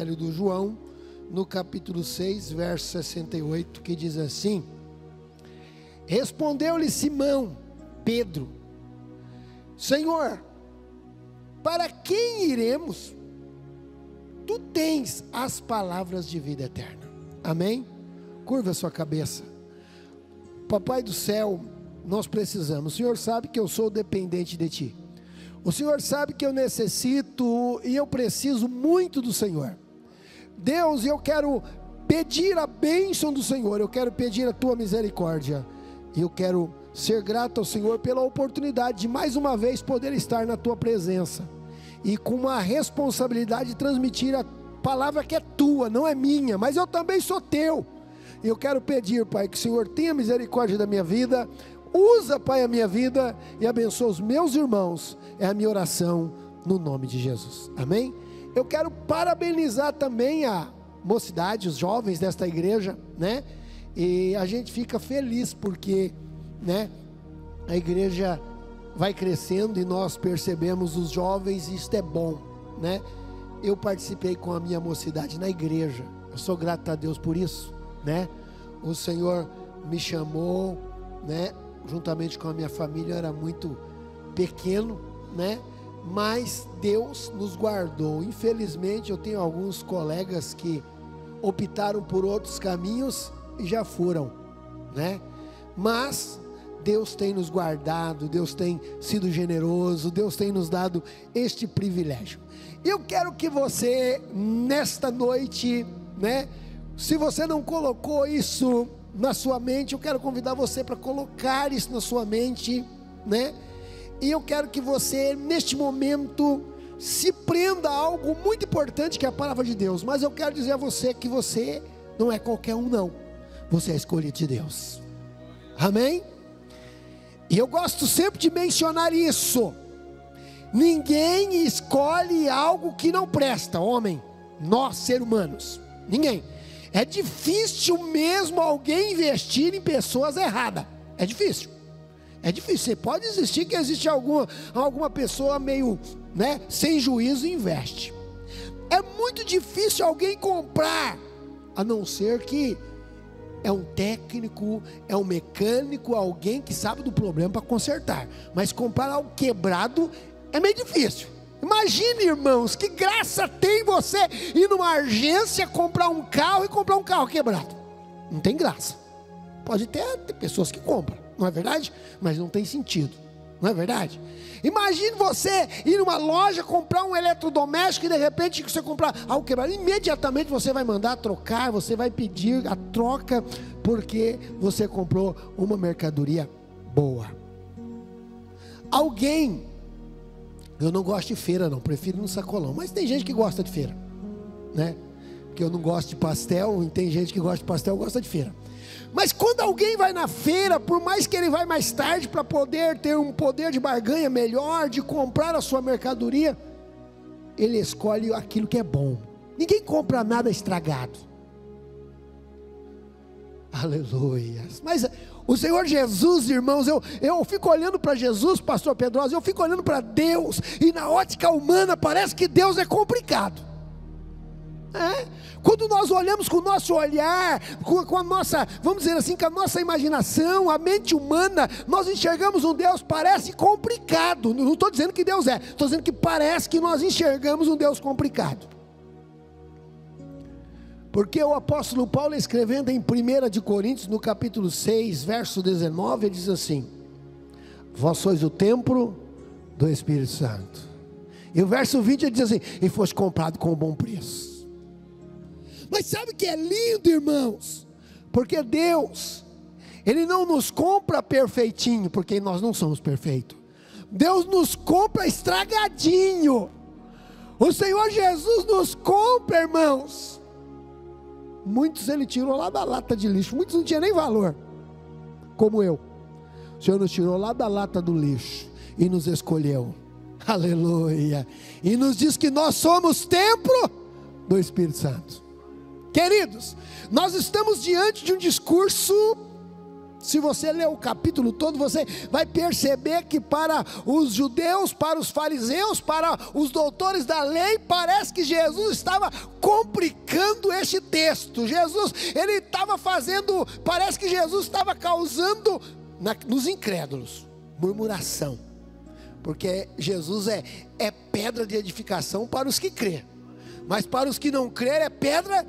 Evangelho do João, no capítulo 6, verso 68, que diz assim: respondeu-lhe Simão Pedro: Senhor, para quem iremos? Tu tens as palavras de vida eterna. Amém? Curva a sua cabeça. Papai do céu, nós precisamos. O Senhor sabe que eu sou dependente de Ti. O Senhor sabe que eu necessito e eu preciso muito do Senhor. Deus, eu quero pedir a bênção do Senhor. Eu quero pedir a Tua misericórdia. E eu quero ser grato ao Senhor pela oportunidade de mais uma vez poder estar na Tua presença. E com uma responsabilidade de transmitir a palavra que é Tua, não é minha, mas eu também sou Teu. E eu quero pedir, Pai, que o Senhor tenha misericórdia da minha vida. Usa, Pai, a minha vida e abençoa os meus irmãos. É a minha oração no nome de Jesus. Amém? Eu quero parabenizar também a mocidade, os jovens desta igreja, né? E a gente fica feliz porque, né, a igreja vai crescendo e nós percebemos os jovens, e isto é bom, né? Eu participei com a minha mocidade na igreja. Eu sou grato a Deus por isso, né? O Senhor me chamou, né? Juntamente com a minha família, eu era muito pequeno, né? Mas Deus nos guardou. Infelizmente eu tenho alguns colegas que optaram por outros caminhos e já foram, né? Mas Deus tem nos guardado, Deus tem sido generoso, Deus tem nos dado este privilégio. Eu quero que você, nesta noite, né? Se você não colocou isso na sua mente, eu quero convidar você para colocar isso na sua mente, né? E eu quero que você, neste momento, se prenda a algo muito importante, que é a palavra de Deus. Mas eu quero dizer a você que você não é qualquer um, não. Você é escolhido de Deus. Amém? E eu gosto sempre de mencionar isso. Ninguém escolhe algo que não presta, homem. Nós, seres humanos. Ninguém. É difícil mesmo alguém investir em pessoas erradas. É difícil. É difícil. Você pode existir que existe alguma pessoa meio, né, sem juízo e investe. É muito difícil alguém comprar, a não ser que é um técnico, é um mecânico, alguém que sabe do problema para consertar. Mas comprar algo quebrado é meio difícil. Imagine, irmãos, que graça tem você ir numa agência comprar um carro e comprar um carro quebrado. Não tem graça. Pode ter pessoas que compram, não é verdade? Mas não tem sentido, não é verdade? Imagine você ir numa loja comprar um eletrodoméstico e de repente você comprar algo quebrado. Imediatamente você vai mandar trocar, você vai pedir a troca porque você comprou uma mercadoria boa. Alguém... Eu não gosto de feira não, prefiro no sacolão. Mas tem gente que gosta de feira, né? Porque eu não gosto de pastel, e tem gente que gosta de pastel, gosta de feira. Mas quando alguém vai na feira, por mais que ele vai mais tarde para poder ter um poder de barganha melhor, de comprar a sua mercadoria, ele escolhe aquilo que é bom. Ninguém compra nada estragado. Aleluia. Mas o Senhor Jesus, irmãos, eu fico olhando para Jesus, pastor Pedrosa, eu fico olhando para Deus, e na ótica humana parece que Deus é complicado. Quando nós olhamos com o nosso olhar, com a nossa, vamos dizer assim, com a nossa imaginação, a mente humana, nós enxergamos um Deus, parece complicado. Não estou dizendo que Deus é, estou dizendo que parece que nós enxergamos um Deus complicado. Porque o apóstolo Paulo, escrevendo em 1 de Coríntios, no capítulo 6, verso 19, ele diz assim: vós sois o templo do Espírito Santo. E o verso 20 ele diz assim: e foste comprado com um bom preço. Mas sabe o que é lindo, irmãos? Porque Deus, Ele não nos compra perfeitinho, porque nós não somos perfeitos. Deus nos compra estragadinho. O Senhor Jesus nos compra, irmãos. Muitos Ele tirou lá da lata de lixo, muitos não tinham nem valor, como eu. O Senhor nos tirou lá da lata do lixo e nos escolheu, aleluia, e nos diz que nós somos templo do Espírito Santo. Queridos, nós estamos diante de um discurso se você ler o capítulo todo, você vai perceber que para os judeus, para os fariseus, para os doutores da lei, parece que Jesus estava complicando este texto. Jesus, ele estava fazendo, parece que Jesus estava causando nos incrédulos murmuração, porque Jesus é pedra de edificação para os que crê, mas para os que não crê é pedra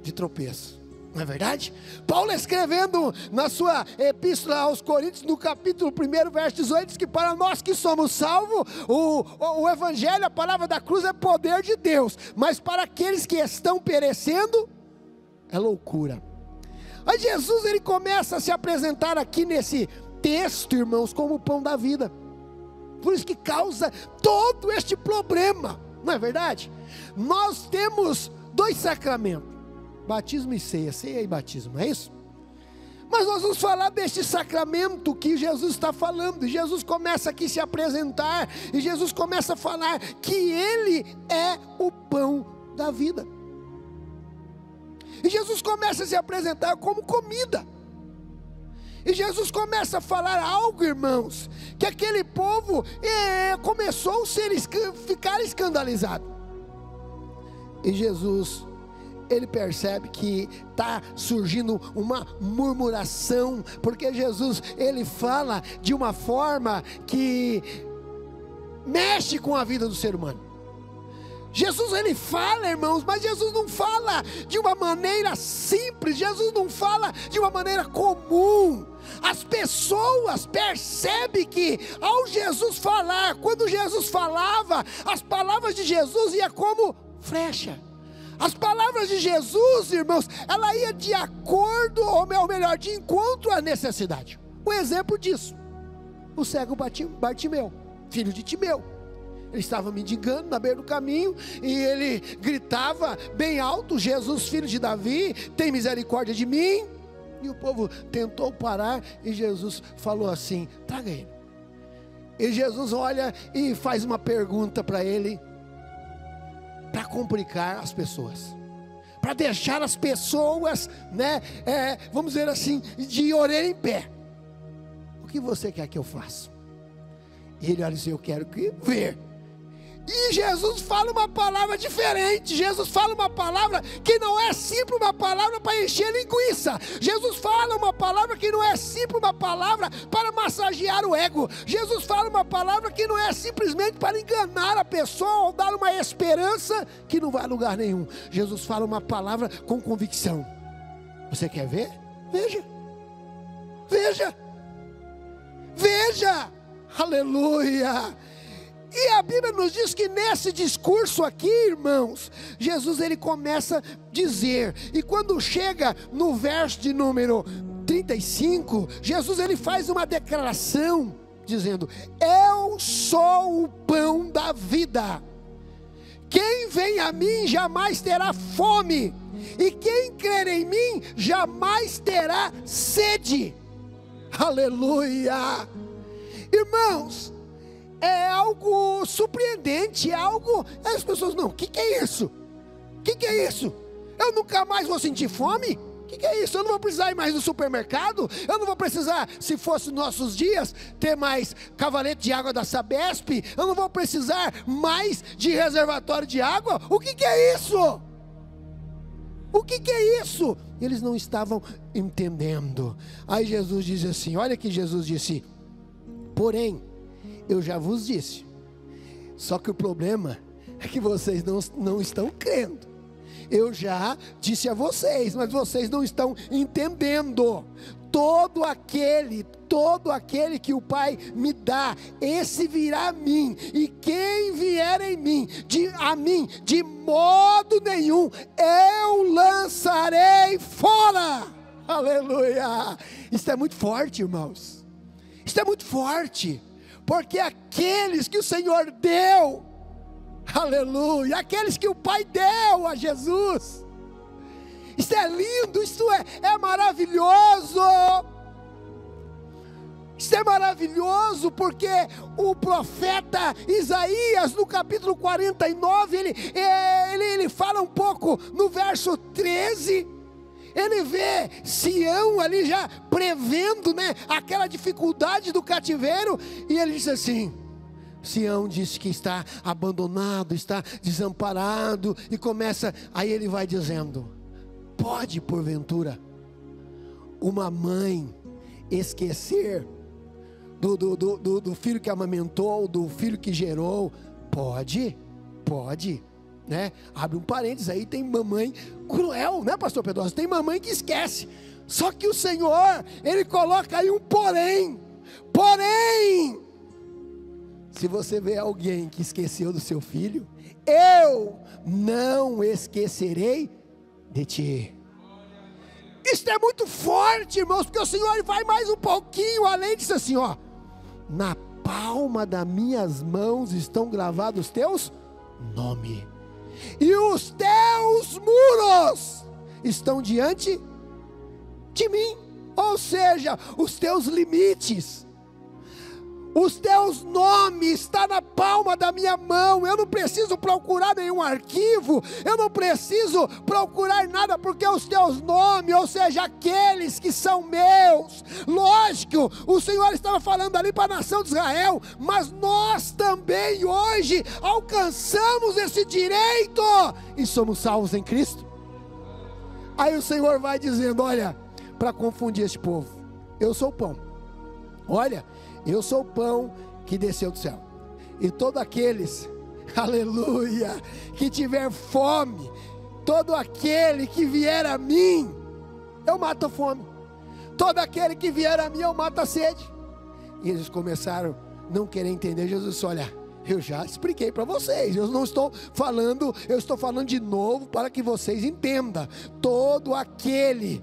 de tropeço. Não é verdade? Paulo, escrevendo na sua epístola aos Coríntios, no capítulo 1, verso 18, diz que para nós que somos salvos, o evangelho, a palavra da cruz é poder de Deus, mas para aqueles que estão perecendo, é loucura. Aí Jesus, ele começa a se apresentar aqui nesse texto, irmãos, como o pão da vida. Por isso que causa todo este problema, não é verdade? Nós temos 2 sacramentos, batismo e ceia, ceia e batismo, é isso? Mas nós vamos falar deste sacramento que Jesus está falando, e Jesus começa aqui a se apresentar, e Jesus começa a falar que Ele é o pão da vida, e Jesus começa a se apresentar como comida, e Jesus começa a falar algo, irmãos, que aquele povo começou a ficar escandalizado, e Jesus, ele percebe que está surgindo uma murmuração, porque Jesus, ele fala de uma forma que mexe com a vida do ser humano. Jesus, ele fala, irmãos, mas Jesus não fala de uma maneira simples, Jesus não fala de uma maneira comum. As pessoas percebem que ao Jesus falar, quando Jesus falava, as palavras de Jesus iam como flecha. As palavras de Jesus, irmãos, ela ia de acordo, ou melhor, de encontro à necessidade. Um exemplo disso, o cego Bartimeu, filho de Timeu. Ele estava mendigando na beira do caminho, e ele gritava bem alto: Jesus, filho de Davi, tem misericórdia de mim. E o povo tentou parar, e Jesus falou assim: traga ele. E Jesus olha e faz uma pergunta para ele, para complicar as pessoas, para deixar as pessoas, vamos dizer assim, de orelha em pé. O que você quer que eu faça? E ele olha assim: eu quero ver. E Jesus fala uma palavra diferente. Jesus fala uma palavra que não é simples uma palavra para encher linguiça. Jesus fala uma palavra que não é simples uma palavra para massagear o ego. Jesus fala uma palavra que não é simplesmente para enganar a pessoa ou dar uma esperança que não vai a lugar nenhum. Jesus fala uma palavra com convicção. Você quer ver? Veja. Veja. Veja. Aleluia. E a Bíblia nos diz que nesse discurso aqui, irmãos, Jesus, ele começa a dizer, e quando chega no verso de número 35, Jesus, ele faz uma declaração, dizendo: eu sou o pão da vida, quem vem a mim jamais terá fome, e quem crer em mim jamais terá sede. Aleluia. Irmãos, é algo surpreendente, é algo, as pessoas, não, o que é isso? O que é isso? Eu nunca mais vou sentir fome? O que é isso? Eu não vou precisar ir mais no supermercado? Eu não vou precisar, se fosse nossos dias, ter mais cavalete de água da Sabesp? Eu não vou precisar mais de reservatório de água? O que é isso? O que é isso? Eles não estavam entendendo. Aí Jesus diz assim, olha que Jesus disse: porém, eu já vos disse, só que o problema é que vocês não estão crendo. Eu já disse a vocês, mas vocês não estão entendendo. Todo aquele que o Pai me dá, esse virá a mim, e quem vier em mim, de modo nenhum eu lançarei fora. Aleluia. Isso é muito forte, irmãos. Isso é muito forte. Porque aqueles que o Senhor deu, aleluia, aqueles que o Pai deu a Jesus, isso é lindo, isso é maravilhoso. Isso é maravilhoso, porque o profeta Isaías, no capítulo 49, ele fala um pouco no verso 13, ele vê Sião ali já prevendo, né, aquela dificuldade do cativeiro, e ele diz assim: Sião disse que está abandonado, está desamparado, e começa, aí ele vai dizendo: pode porventura uma mãe esquecer do filho que amamentou, do filho que gerou? Pode, né? Abre um parênteses aí, tem mamãe cruel, né, pastor Pedrosa? Tem mamãe que esquece. Só que o Senhor, ele coloca aí um porém, se você vê alguém que esqueceu do seu filho, eu não esquecerei de ti. Isso é muito forte, irmãos, porque o Senhor vai mais um pouquinho além disso, assim, ó: na palma das minhas mãos estão gravados os teus nomes, e os teus muros estão diante de mim. Ou seja, os teus limites, os teus nomes estão na palma da minha mão. Eu não preciso procurar nenhum arquivo, eu não preciso procurar nada, porque os teus nomes, ou seja, aqueles que são meus. Lógico, o Senhor estava falando ali para a nação de Israel, mas nós também hoje alcançamos esse direito e somos salvos em Cristo. Aí o Senhor vai dizendo: olha, para confundir este povo, eu sou o pão. Olha, eu sou o pão que desceu do céu, e todos aqueles, aleluia, que tiver fome, todo aquele que vier a mim, eu mato a fome, todo aquele que vier a mim, eu mato a sede. E eles começaram a não querer entender. Jesus disse: olha, eu já expliquei para vocês, eu não estou falando, eu estou falando de novo para que vocês entendam. Todo aquele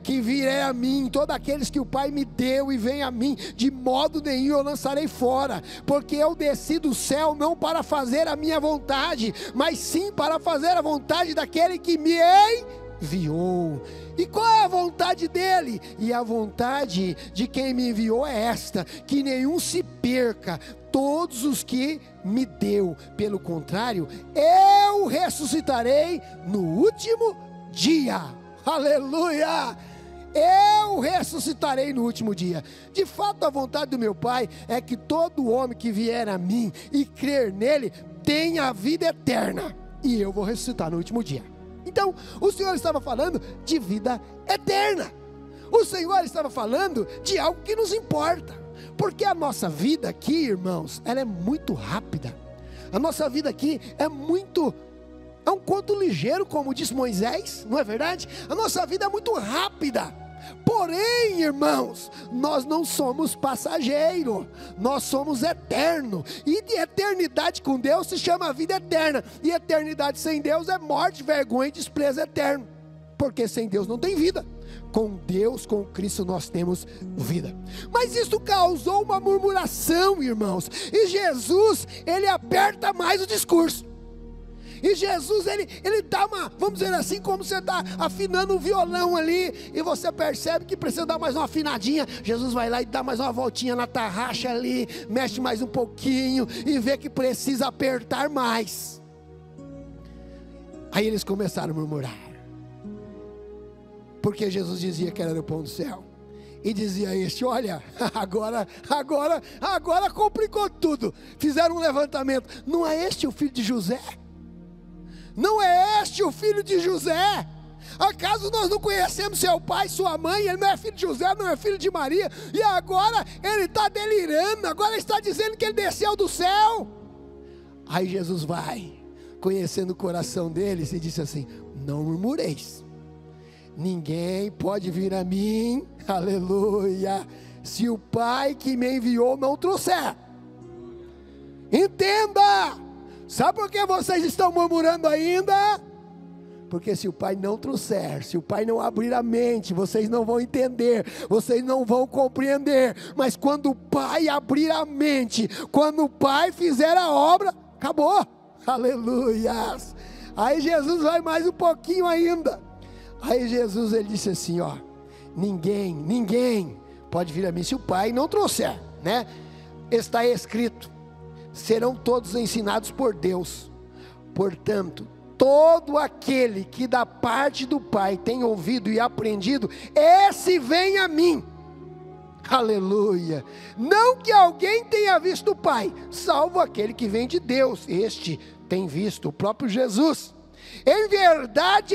que vier a mim, todos aqueles que o Pai me deu e vem a mim, de modo nenhum eu lançarei fora, porque eu desci do céu não para fazer a minha vontade, mas sim para fazer a vontade daquele que me enviou. E qual é a vontade dele? E a vontade de quem me enviou é esta: que nenhum se perca, todos os que me deu. Pelo contrário, eu ressuscitarei no último dia. Aleluia! Eu ressuscitarei no último dia. De fato, a vontade do meu Pai é que todo homem que vier a mim e crer nele tenha a vida eterna, e eu vou ressuscitar no último dia. Então, o Senhor estava falando de vida eterna. O Senhor estava falando de algo que nos importa, porque a nossa vida aqui, irmãos, ela é muito rápida. A nossa vida aqui é um conto ligeiro, como disse Moisés, não é verdade? A nossa vida é muito rápida. Porém, irmãos, nós não somos passageiros, nós somos eternos. E de eternidade com Deus se chama vida eterna, e eternidade sem Deus é morte, vergonha e desprezo eterno, porque sem Deus não tem vida. Com Deus, com Cristo nós temos vida. Mas isso causou uma murmuração, irmãos, e Jesus, ele aperta mais o discurso. E Jesus, ele dá uma, vamos dizer assim, como você está afinando o violão ali, e você percebe que precisa dar mais uma afinadinha. Jesus vai lá e dá mais uma voltinha na tarraxa ali, mexe mais um pouquinho, e vê que precisa apertar mais. Aí eles começaram a murmurar, porque Jesus dizia que era o pão do céu, e dizia este: olha, agora complicou tudo. Fizeram um levantamento: não é este o filho de José? Não é este o filho de José? Acaso nós não conhecemos seu pai, sua mãe? Ele não é filho de José, não é filho de Maria? E agora ele está delirando, agora ele está dizendo que ele desceu do céu. Aí Jesus vai, conhecendo o coração deles, e disse assim: não murmureis, ninguém pode vir a mim, aleluia, se o Pai que me enviou não trouxer. Entenda! Sabe por que vocês estão murmurando ainda? Porque se o Pai não trouxer, se o Pai não abrir a mente, vocês não vão entender, vocês não vão compreender. Mas quando o Pai abrir a mente, quando o Pai fizer a obra, acabou. Aleluia! Aí Jesus vai mais um pouquinho ainda. Aí Jesus, ele disse assim, ó: ninguém pode vir a mim se o Pai não trouxer, né? Está escrito: serão todos ensinados por Deus. Portanto, todo aquele que da parte do Pai tem ouvido e aprendido, esse vem a mim. Aleluia. Não que alguém tenha visto o Pai, salvo aquele que vem de Deus. Este tem visto o próprio Jesus. Em verdade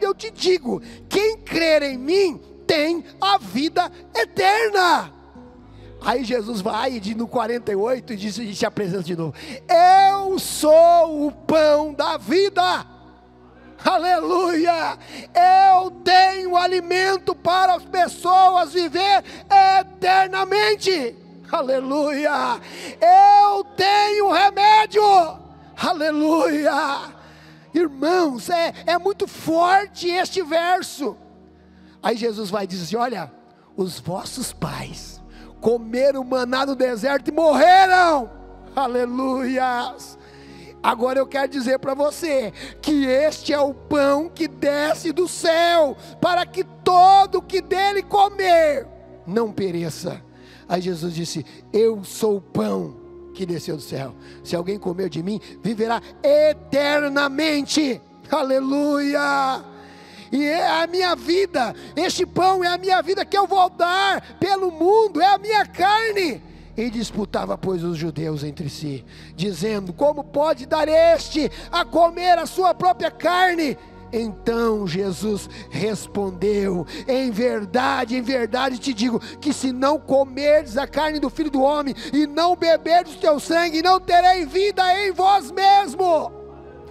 eu te digo, quem crer em mim tem a vida eterna. Aí Jesus vai no 48 e se apresenta de novo: eu sou o pão da vida. Aleluia. Eu tenho alimento para as pessoas viver eternamente. Aleluia. Eu tenho remédio. Aleluia. Irmãos, é muito forte este verso. Aí Jesus vai dizer assim: olha, os vossos pais comeram maná no deserto e morreram. Aleluia. Agora eu quero dizer para você que este é o pão que desce do céu, para que todo que dele comer não pereça. Aí Jesus disse: eu sou o pão que desceu do céu. Se alguém comer de mim, viverá eternamente. Aleluia. E é a minha vida, este pão é a minha vida que eu vou dar pelo mundo, é a minha carne. E disputava, pois, os judeus entre si, dizendo: como pode dar este a comer a sua própria carne? Então Jesus respondeu: em verdade te digo, que se não comerdes a carne do Filho do Homem, e não beberdes o teu sangue, não terei vida em vós mesmo.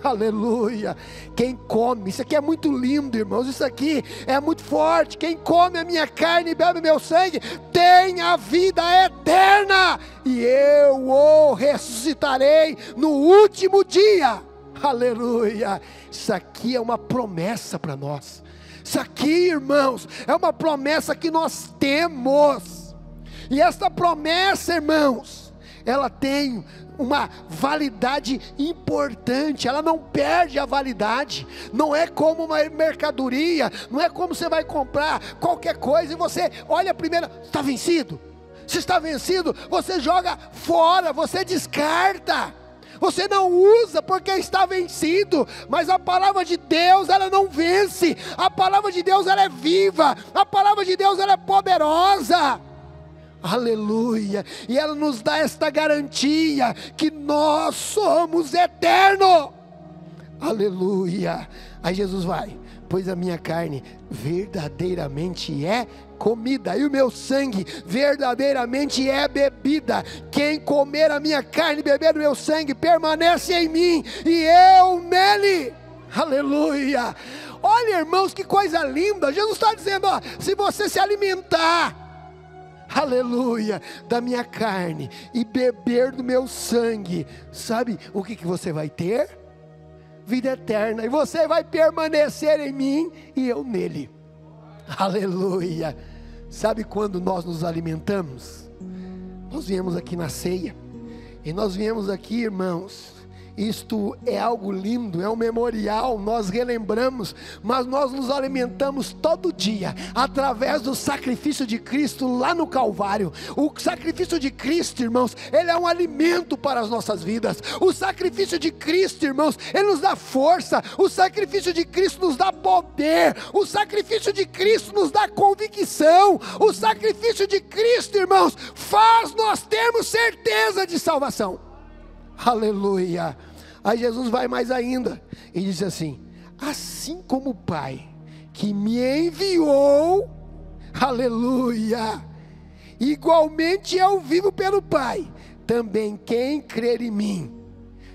Aleluia. Quem come, isso aqui é muito lindo, irmãos, isso aqui é muito forte. Quem come a minha carne e bebe o meu sangue tem a vida eterna, e eu o ressuscitarei no último dia. Aleluia. Isso aqui é uma promessa para nós. Isso aqui, irmãos, é uma promessa que nós temos. E esta promessa, irmãos, ela tem uma validade importante, ela não perde a validade. Não é como uma mercadoria, não é como você vai comprar qualquer coisa e você olha primeiro, está vencido? Se está vencido, você joga fora, você descarta, você não usa porque está vencido. Mas a palavra de Deus, ela não vence. A palavra de Deus, ela é viva. A palavra de Deus, ela é poderosa. Aleluia. E ela nos dá esta garantia que nós somos eternos. Aleluia. Aí Jesus vai: pois a minha carne verdadeiramente é comida, e o meu sangue verdadeiramente é bebida. Quem comer a minha carne e beber o meu sangue permanece em mim e eu nele. Aleluia. Olha, irmãos, que coisa linda. Jesus está dizendo: ó, se você se alimentar, aleluia, da minha carne e beber do meu sangue, sabe o que você vai ter? Vida eterna, e você vai permanecer em mim e eu nele. Aleluia. Sabe quando nós nos alimentamos? Nós viemos aqui na ceia, e nós viemos aqui, irmãos, isto é algo lindo, é um memorial, nós relembramos, mas nós nos alimentamos todo dia, através do sacrifício de Cristo lá no Calvário. O sacrifício de Cristo, irmãos, ele é um alimento para as nossas vidas. O sacrifício de Cristo, irmãos, ele nos dá força. O sacrifício de Cristo nos dá poder. O sacrifício de Cristo nos dá convicção. O sacrifício de Cristo, irmãos, faz nós termos certeza de salvação. Aleluia. Aí Jesus vai mais ainda e diz assim: assim como o Pai que me enviou, aleluia, igualmente eu vivo pelo Pai, também quem crer em mim,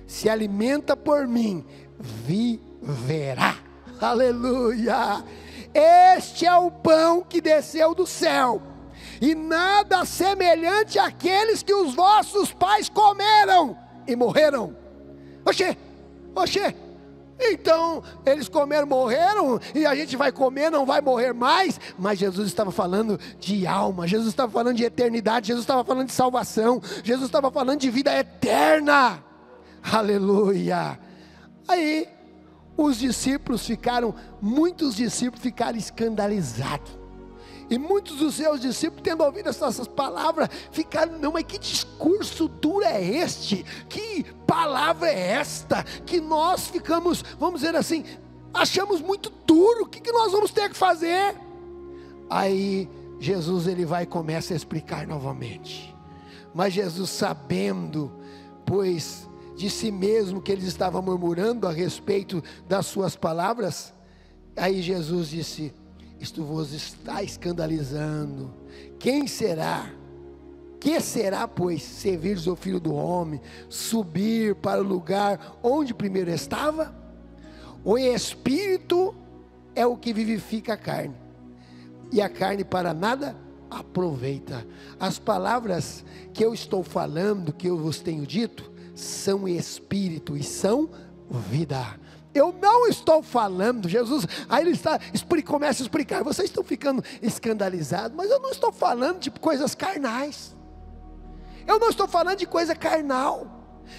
se alimenta por mim, viverá. Aleluia. Este é o pão que desceu do céu, e nada semelhante àqueles que os vossos pais comeram e morreram. Oxê, então eles comeram, morreram, e a gente vai comer, não vai morrer mais. Mas Jesus estava falando de alma, Jesus estava falando de eternidade, Jesus estava falando de salvação, Jesus estava falando de vida eterna. Aleluia. Aí muitos discípulos ficaram escandalizados. E muitos dos seus discípulos, tendo ouvido essas palavras, ficaram: não, mas que discurso duro é este? Que palavra é esta? Que nós ficamos, vamos dizer assim, achamos muito duro. O que nós vamos ter que fazer? Aí Jesus, ele vai e começa a explicar novamente. Mas Jesus, sabendo, pois, de si mesmo, que eles estavam murmurando a respeito das suas palavras, aí Jesus disse: isto vos está escandalizando. Quem será? Que será, pois, se vires o Filho do Homem subir para o lugar onde primeiro estava? O Espírito é o que vivifica a carne, e a carne para nada aproveita. As palavras que eu estou falando, que eu vos tenho dito, são Espírito e são vida. Eu não estou falando, Jesus, aí ele começa a explicar: vocês estão ficando escandalizados, mas eu não estou falando de coisas carnais, eu não estou falando de coisa carnal,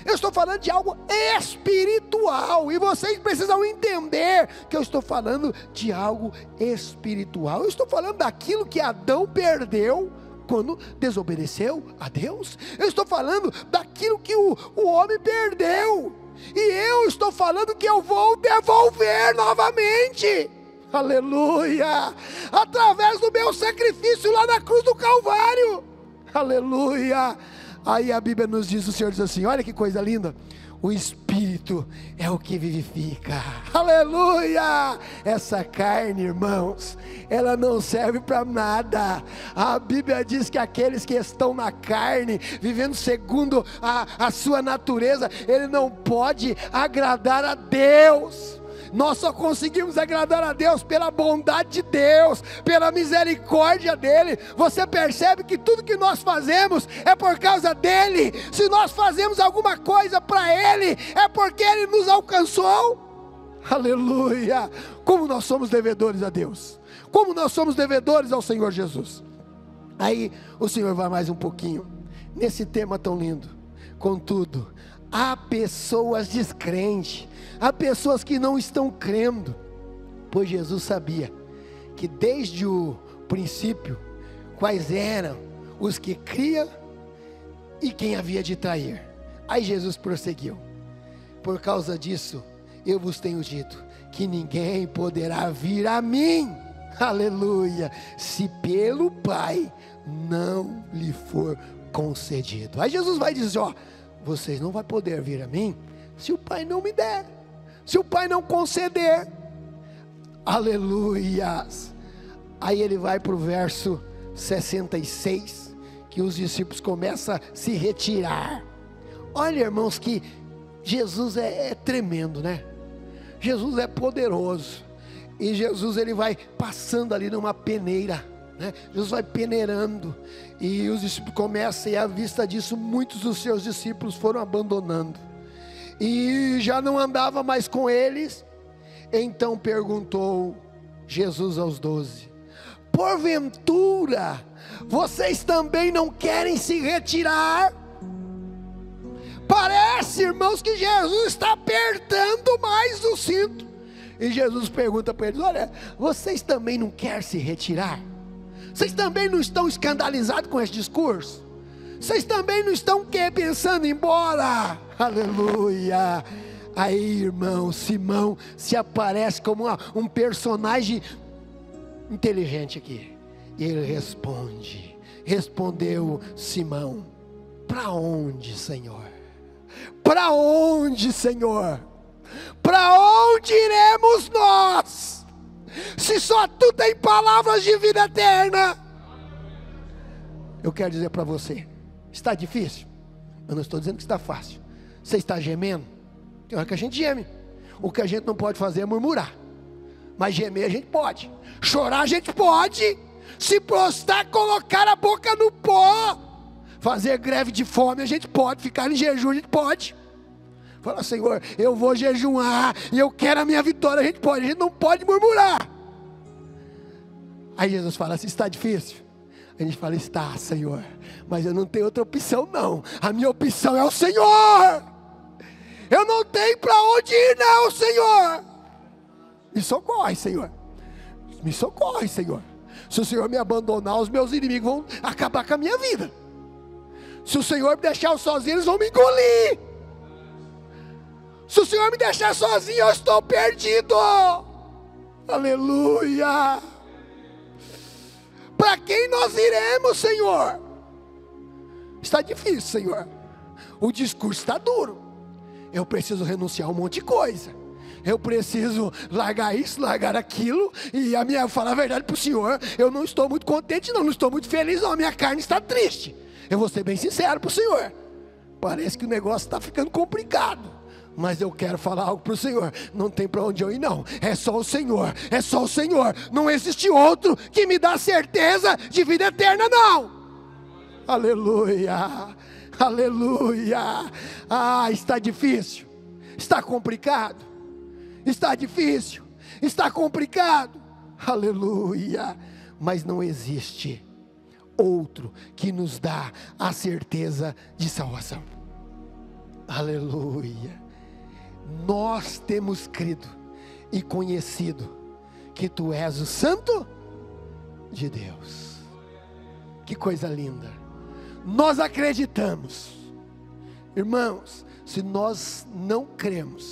eu estou falando de algo espiritual, e vocês precisam entender que eu estou falando de algo espiritual. Eu estou falando daquilo que Adão perdeu quando desobedeceu a Deus. Eu estou falando daquilo que o homem perdeu, e eu estou falando que eu vou devolver novamente, aleluia, através do meu sacrifício lá na cruz do Calvário, aleluia. Aí a Bíblia nos diz, o Senhor diz assim: olha que coisa linda, o Espírito é o que vivifica, aleluia. Essa carne, irmãos, ela não serve para nada. A Bíblia diz que aqueles que estão na carne, vivendo segundo a sua natureza, ele não pode agradar a Deus. Nós só conseguimos agradar a Deus pela bondade de Deus, pela misericórdia dEle. Você percebe que tudo que nós fazemos é por causa dEle. Se nós fazemos alguma coisa para Ele, é porque Ele nos alcançou, aleluia. Como nós somos devedores a Deus, como nós somos devedores ao Senhor Jesus. Aí o Senhor vai mais um pouquinho, nesse tema tão lindo: contudo, há pessoas descrentes, há pessoas que não estão crendo, pois Jesus sabia que desde o princípio quais eram os que criam e quem havia de trair. Aí Jesus prosseguiu: por causa disso eu vos tenho dito que ninguém poderá vir a mim, aleluia, se pelo Pai não lhe for concedido. Aí Jesus vai dizer: ó, vocês não vão poder vir a mim se o Pai não me der, se o Pai não conceder, aleluias. Aí ele vai para o verso 66, que os discípulos começam a se retirar. Olha, irmãos, que Jesus é tremendo, né? Jesus é poderoso, e Jesus, ele vai passando ali numa peneira, né? Jesus vai peneirando, e os discípulos começam, e à vista disso muitos dos seus discípulos foram abandonando, e já não andava mais com eles. Então perguntou Jesus aos 12: porventura vocês também não querem se retirar? Parece, irmãos, que Jesus está apertando mais o cinto. E Jesus pergunta para eles: olha, vocês também não querem se retirar? Vocês também não estão escandalizados com esse discurso? Vocês também não estão pensando em ir embora? Aleluia. Aí, irmão, Simão se aparece como um personagem inteligente aqui, e ele respondeu Simão: para onde, Senhor? Para onde, Senhor? Para onde iremos nós, se só tu tem palavras de vida eterna? Eu quero dizer para você, está difícil? Eu não estou dizendo que está fácil. Você está gemendo? Tem hora que a gente geme. O que a gente não pode fazer é murmurar, mas gemer a gente pode, chorar a gente pode, se prostrar, colocar a boca no pó, fazer greve de fome a gente pode, ficar em jejum a gente pode, falar: Senhor, eu vou jejuar e eu quero a minha vitória. A gente pode, a gente não pode murmurar. Aí Jesus fala assim: está difícil? A gente fala: está, Senhor, mas eu não tenho outra opção não, a minha opção é o Senhor, eu não tenho para onde ir não, Senhor, me socorre, Senhor, me socorre, Senhor. Se o Senhor me abandonar, os meus inimigos vão acabar com a minha vida. Se o Senhor me deixar eu sozinho, eles vão me engolir. Se o Senhor me deixar sozinho, eu estou perdido. Aleluia. Para quem nós iremos, Senhor? Está difícil, Senhor. O discurso está duro. Eu preciso renunciar a um monte de coisa. Eu preciso largar isso, largar aquilo. E falar a verdade para o Senhor, eu não estou muito contente não estou muito feliz não, a minha carne está triste. Eu vou ser bem sincero para o Senhor. Parece que o negócio está ficando complicado. Mas eu quero falar algo para o Senhor. Não tem para onde eu ir não. É só o Senhor. É só o Senhor. Não existe outro que me dá certeza de vida eterna não. Aleluia. Aleluia. Está difícil. Está complicado. Está difícil. Está complicado. Aleluia. Mas não existe outro que nos dá a certeza de salvação. Aleluia. Nós temos crido e conhecido que Tu és o Santo de Deus. Que coisa linda. Nós acreditamos. Irmãos, se nós não cremos,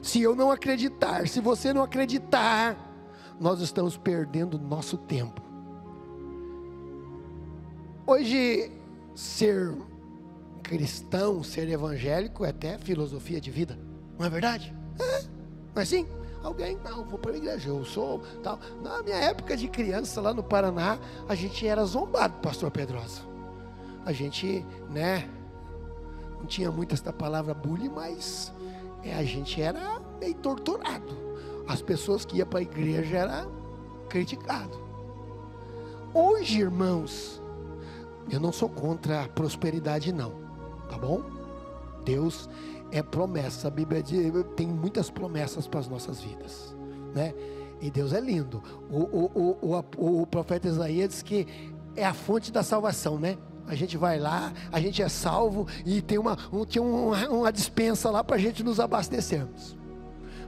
se eu não acreditar, se você não acreditar, nós estamos perdendo nosso tempo. Hoje, ser cristão, ser evangélico é até filosofia de vida, não é verdade? Não é assim? Alguém, não, vou para a igreja, eu sou tal. Na minha época de criança lá no Paraná, a gente era zombado, pastor Pedrosa. A gente, não tinha muito essa palavra bullying, mas a gente era meio torturado. As pessoas que iam para a igreja eram criticadas. Hoje, irmãos, eu não sou contra a prosperidade não, tá bom? Deus é promessa, a Bíblia tem muitas promessas para as nossas vidas, né? E Deus é lindo. O profeta Isaías diz que é a fonte da salvação, né? A gente vai lá, a gente é salvo e tem uma dispensa lá para a gente nos abastecermos.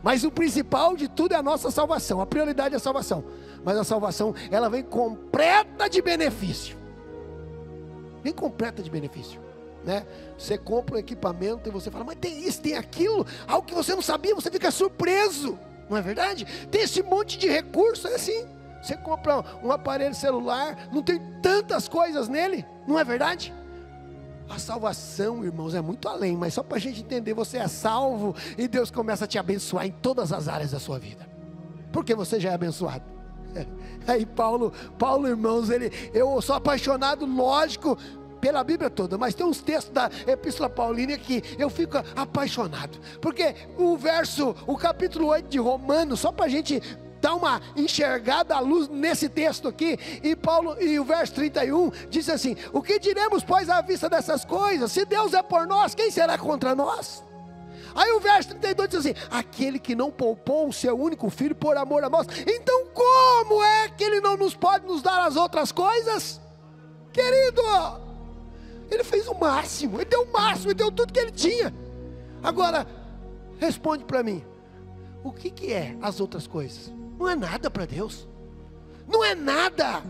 Mas o principal de tudo é a nossa salvação, a prioridade é a salvação. Mas a salvação, ela vem completa de benefício. Vem completa de benefício, né? Você compra um equipamento e você fala, mas tem isso, tem aquilo, algo que você não sabia, você fica surpreso, não é verdade? Tem esse monte de recurso, é assim. Você compra um aparelho celular, não tem tantas coisas nele, não é verdade? A salvação, irmãos, é muito além, mas só para a gente entender, você é salvo e Deus começa a te abençoar em todas as áreas da sua vida, porque você já é abençoado. Aí Paulo, irmãos, eu sou apaixonado, lógico, pela Bíblia toda, mas tem uns textos da Epístola Paulina que eu fico apaixonado, porque o capítulo 8 de Romanos, só para a gente dar uma enxergada à luz nesse texto aqui, e o verso 31 diz assim: o que diremos, pois, à vista dessas coisas? Se Deus é por nós, quem será contra nós? Aí o verso 32 diz assim: aquele que não poupou o seu único filho por amor a nós, então como é que Ele não pode nos dar as outras coisas? Querido, Ele fez o máximo, Ele deu o máximo, Ele deu tudo que Ele tinha. Agora, responde para mim, o que é as outras coisas? Não é nada para Deus, não é nada.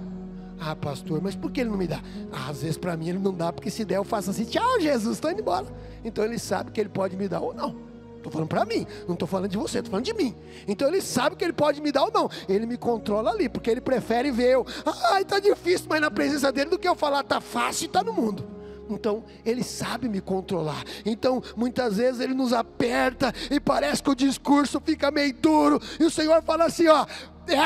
Ah, pastor, mas por que Ele não me dá? Às vezes para mim Ele não dá, porque se der eu faço assim, tchau Jesus, estou indo embora. Então Ele sabe que Ele pode me dar ou não. Estou falando para mim, não estou falando de você, estou falando de mim. Então Ele sabe que Ele pode me dar ou não. Ele me controla ali, porque Ele prefere ver está difícil, mas na presença dEle, do que eu falar está fácil e está no mundo. Então Ele sabe me controlar. Então muitas vezes Ele nos aperta e parece que o discurso fica meio duro, e o Senhor fala assim, é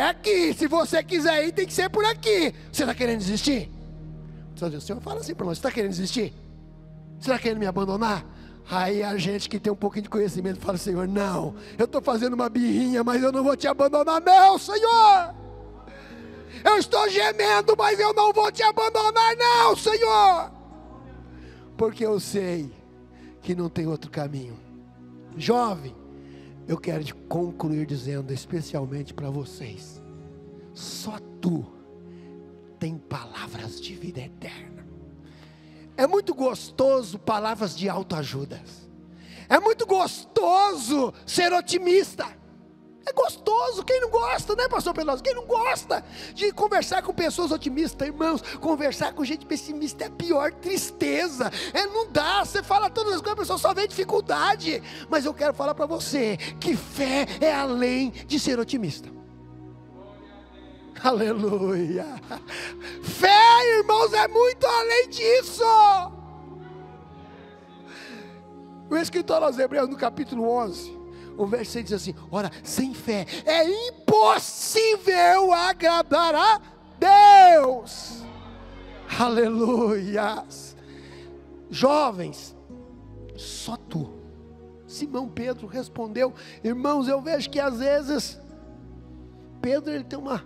aqui, se você quiser ir, tem que ser por aqui. Você está querendo desistir? O Senhor fala assim para nós, você está querendo desistir? Você está querendo me abandonar? Aí a gente que tem um pouquinho de conhecimento fala, Senhor, não, eu estou fazendo uma birrinha, mas eu não vou te abandonar não, Senhor. Eu estou gemendo, mas eu não vou te abandonar não, Senhor, porque eu sei que não tem outro caminho. Jovem, eu quero te concluir dizendo, especialmente para vocês, só Tu tem palavras de vida eterna. É muito gostoso palavras de autoajuda, é muito gostoso ser otimista, É gostoso, quem não gosta, né, pastor Peloso? Quem não gosta de conversar com pessoas otimistas, irmãos? Conversar com gente pessimista é a pior tristeza. Não dá, você fala todas as coisas, a pessoa só vê dificuldade. Mas eu quero falar para você que fé é além de ser otimista. Aleluia. Fé, irmãos, é muito além disso. O escritor aos Hebreus, no capítulo 11, o verso 6 diz assim: ora, sem fé é impossível agradar a Deus. Aleluia. Jovens, só tu. Simão Pedro respondeu. Irmãos, eu vejo que às vezes Pedro, ele tem uma,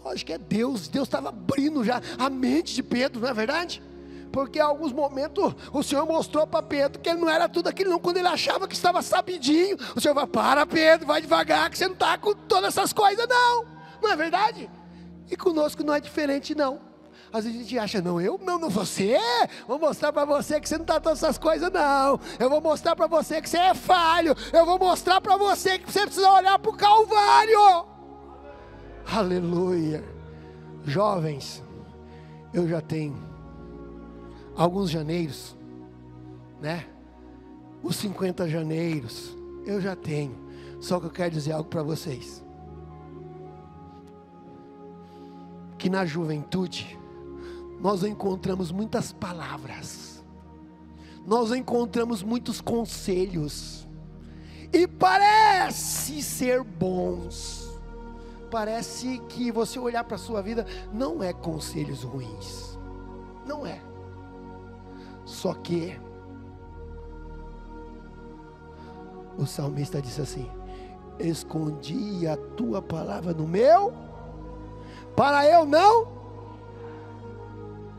lógico que é Deus estava abrindo já a mente de Pedro, não é verdade? Porque em alguns momentos o Senhor mostrou para Pedro que ele não era tudo aquilo não. Quando ele achava que estava sabidinho, o Senhor vai: para, Pedro, vai devagar, que você não está com todas essas coisas não. Não é verdade? E conosco não é diferente não. Às vezes a gente acha: não, você, vou mostrar para você que você não está com todas essas coisas não. Eu vou mostrar para você que você é falho. Eu vou mostrar para você que você precisa olhar para o Calvário. Aleluia. Jovens, eu já tenho alguns janeiros, né? Os 50 janeiros, eu já tenho. Só que eu quero dizer algo para vocês. Que na juventude, nós encontramos muitas palavras. Nós encontramos muitos conselhos. E parece ser bons. Parece que você olhar para a sua vida, não é conselhos ruins. Não é. Só que o salmista disse assim: escondi a tua palavra no meu, para eu não.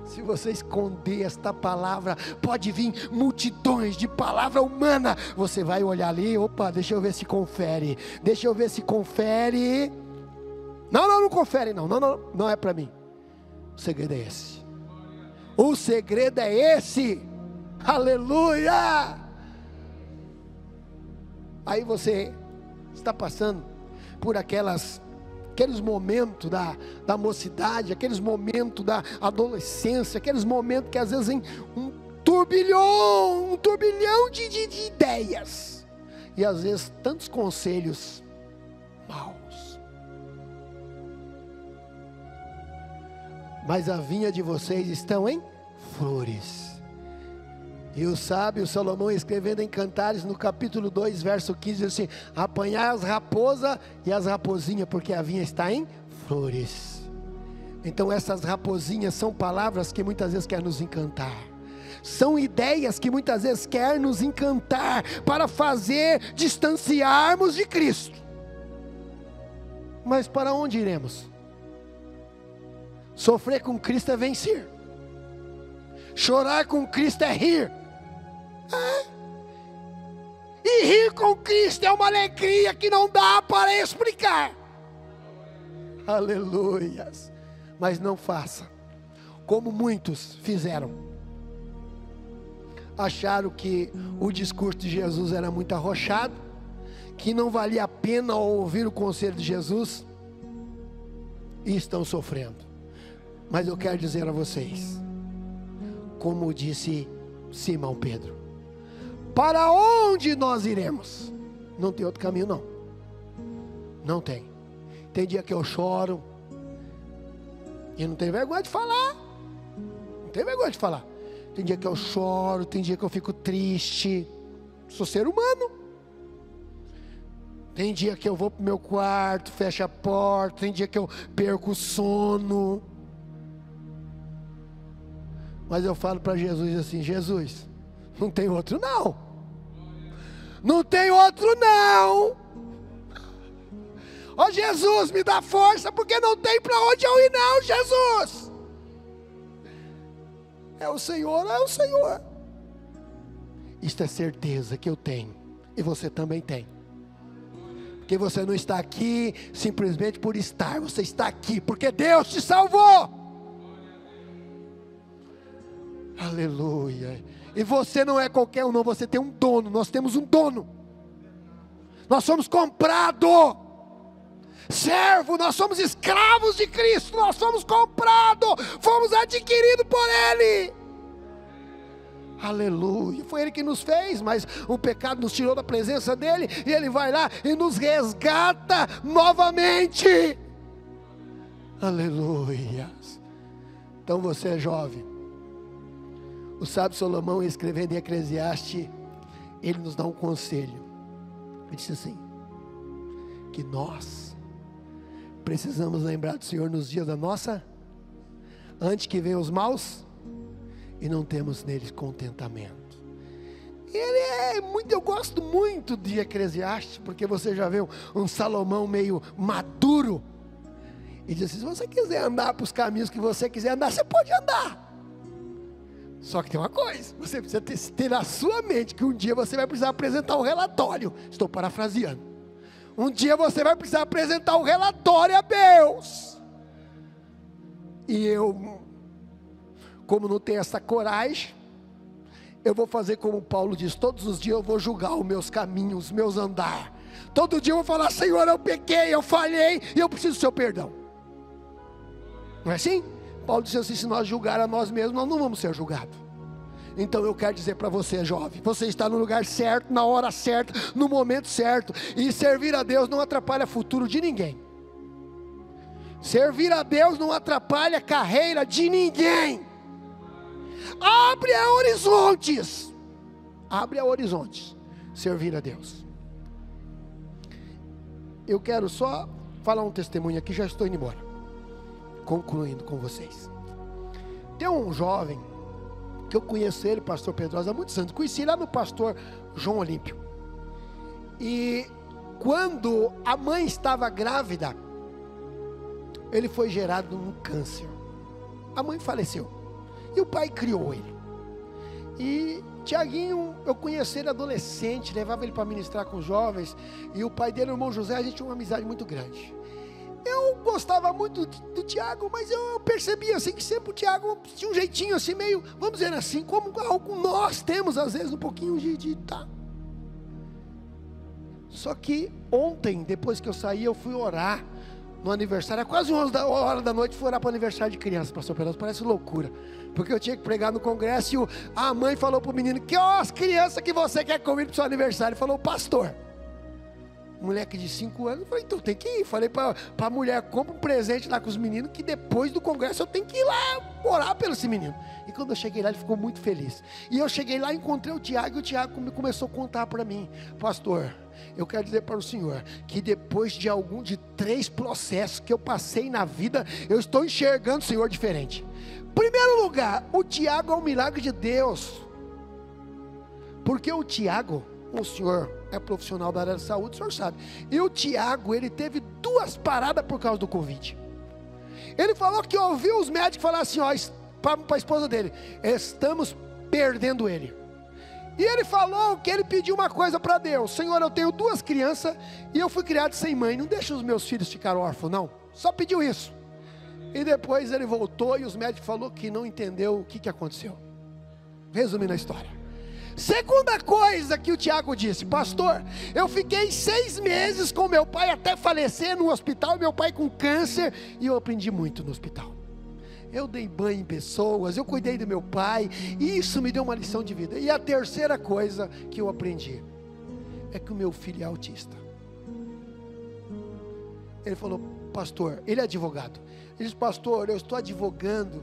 Se você esconder esta palavra, pode vir multidões de palavra humana. Você vai olhar ali: opa, deixa eu ver se confere. Deixa eu ver se confere. Não confere não é para mim. O segredo é esse. O segredo é esse. Aleluia. Aí você está passando por aqueles momentos da mocidade, aqueles momentos da adolescência, aqueles momentos que às vezes vem um turbilhão de ideias, e às vezes tantos conselhos maus. Mas a vinha de vocês estão em flores. E o sábio Salomão, escrevendo em Cantares, no capítulo 2, verso 15, diz assim: apanhar as raposas e as raposinhas, porque a vinha está em flores. Então essas raposinhas são palavras que muitas vezes querem nos encantar. São ideias que muitas vezes querem nos encantar, para fazer distanciarmos de Cristo. Mas para onde iremos? Sofrer com Cristo é vencer. Chorar com Cristo é rir. E rir com Cristo é uma alegria que não dá para explicar. Aleluias. Mas não faça como muitos fizeram. Acharam que o discurso de Jesus era muito arrochado, que não valia a pena ouvir o conselho de Jesus, e estão sofrendo. Mas eu quero dizer a vocês, como disse Simão Pedro: para onde nós iremos? Não tem outro caminho não. Não tem. Tem dia que eu choro e não tenho vergonha de falar. Não tenho vergonha de falar. Tem dia que eu choro, tem dia que eu fico triste. Sou ser humano. Tem dia que eu vou para o meu quarto, fecho a porta. Tem dia que eu perco o sono. Mas eu falo para Jesus assim: Jesus, não tem outro não. Não tem outro não. Ó Jesus, me dá força, porque não tem para onde eu ir não, Jesus. É o Senhor, é o Senhor. Isto é certeza que eu tenho, e você também tem. Porque você não está aqui simplesmente por estar. Você está aqui porque Deus te salvou. Aleluia. E você não é qualquer um não, você tem um dono. Nós temos um dono. Nós somos comprados. servo, nós somos escravos de Cristo, nós somos comprados, fomos adquiridos por Ele. Aleluia, foi Ele que nos fez, mas o pecado nos tirou da presença dEle, e Ele vai lá e nos resgata novamente. Aleluia. Então você é jovem, o sábio Salomão, escrevendo em Eclesiastes, ele nos dá um conselho. Ele disse assim, que nós precisamos lembrar do Senhor nos dias da nossa, antes que venham os maus, e não temos neles contentamento. Ele é muito, eu gosto muito de Eclesiastes, porque você já vê um Salomão meio maduro, e diz assim, se você quiser andar para os caminhos que você quiser andar, você pode andar. Só que tem uma coisa, você precisa ter na sua mente, que um dia você vai precisar apresentar um relatório, estou parafraseando, um dia você vai precisar apresentar um relatório a Deus, e eu, como não tenho essa coragem, eu vou fazer como Paulo diz, todos os dias eu vou julgar os meus caminhos, os meus andar, todo dia eu vou falar, Senhor, eu pequei, eu falhei, e eu preciso do seu perdão. Não é assim? Paulo disse assim, se nós julgar a nós mesmos, nós não vamos ser julgados. Então eu quero dizer para você, jovem, você está no lugar certo, na hora certa, no momento certo, e servir a Deus não atrapalha o futuro de ninguém. Servir a Deus não atrapalha a carreira de ninguém. Abre horizontes, servir a Deus. Eu quero só falar um testemunho aqui, já estou indo embora, concluindo com vocês. Tem um jovem, que eu conheço ele, pastor Pedrosa, há muitos anos, conheci lá no pastor João Olímpio, e quando a mãe estava grávida, ele foi gerado num câncer, a mãe faleceu, e o pai criou ele, e Tiaguinho, eu conheci ele adolescente, levava ele para ministrar com os jovens, e o pai dele, o irmão José, a gente tinha uma amizade muito grande. Eu gostava muito do Tiago, mas eu percebia assim, que sempre o Tiago tinha um jeitinho assim, meio, vamos dizer assim, como nós temos às vezes um pouquinho de tá. Só que ontem, depois que eu saí, eu fui orar no aniversário, quase 11 da noite, fui orar para o aniversário de criança, pastor Pedroso, parece loucura, porque eu tinha que pregar no congresso, e a mãe falou para o menino, que as crianças que você quer convidar para o seu aniversário, ele falou, pastor, moleque de 5 anos, eu falei, então tem que ir, falei para a mulher, compra um presente lá com os meninos, que depois do congresso eu tenho que ir lá orar pelo esse menino. E quando eu cheguei lá, ele ficou muito feliz, e eu cheguei lá, encontrei o Tiago, e o Tiago começou a contar para mim, pastor, eu quero dizer para o senhor, que depois de 3 processos que eu passei na vida, eu estou enxergando o Senhor diferente. Primeiro lugar, o Tiago é um milagre de Deus, porque o Tiago, o senhor é profissional da área da saúde, o senhor sabe, e o Tiago, ele teve 2 paradas por causa do Covid. Ele falou que ouviu os médicos falar assim, ó, para a esposa dele, estamos perdendo ele. E ele falou que ele pediu uma coisa para Deus, Senhor, eu tenho 2 crianças, e eu fui criado sem mãe, não deixa os meus filhos ficar órfãos não, só pediu isso. E depois ele voltou, e os médicos falaram que não entendeu o que aconteceu. Resumindo a história. Segunda coisa que o Tiago disse, pastor, eu fiquei 6 meses com meu pai até falecer no hospital, meu pai com câncer, e eu aprendi muito no hospital. Eu dei banho em pessoas, eu cuidei do meu pai, e isso me deu uma lição de vida. E a terceira coisa que eu aprendi, é que o meu filho é autista. Ele falou, pastor, ele é advogado, ele disse, pastor, eu estou advogando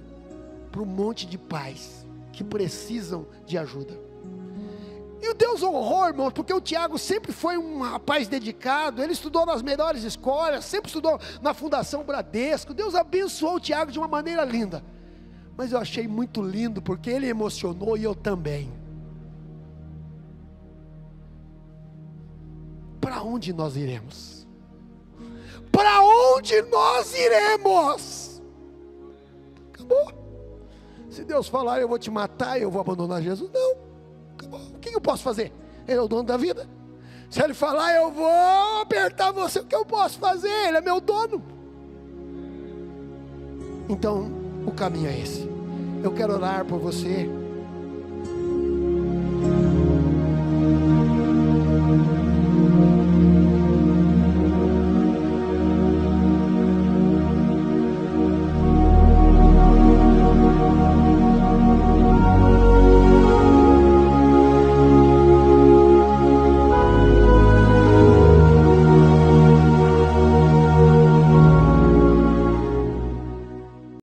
para um monte de pais, que precisam de ajuda. E Deus honrou, irmãos, porque o Tiago sempre foi um rapaz dedicado, ele estudou nas melhores escolas, sempre estudou na Fundação Bradesco, Deus abençoou o Tiago de uma maneira linda, mas eu achei muito lindo, porque ele emocionou e eu também. Para onde nós iremos? Para onde nós iremos? Acabou. Se Deus falar, eu vou te matar, eu vou abandonar Jesus, não. O que eu posso fazer? Ele é o dono da vida. Se ele falar, eu vou apertar você, o que eu posso fazer? Ele é meu dono. Então, o caminho é esse. Eu quero orar por você.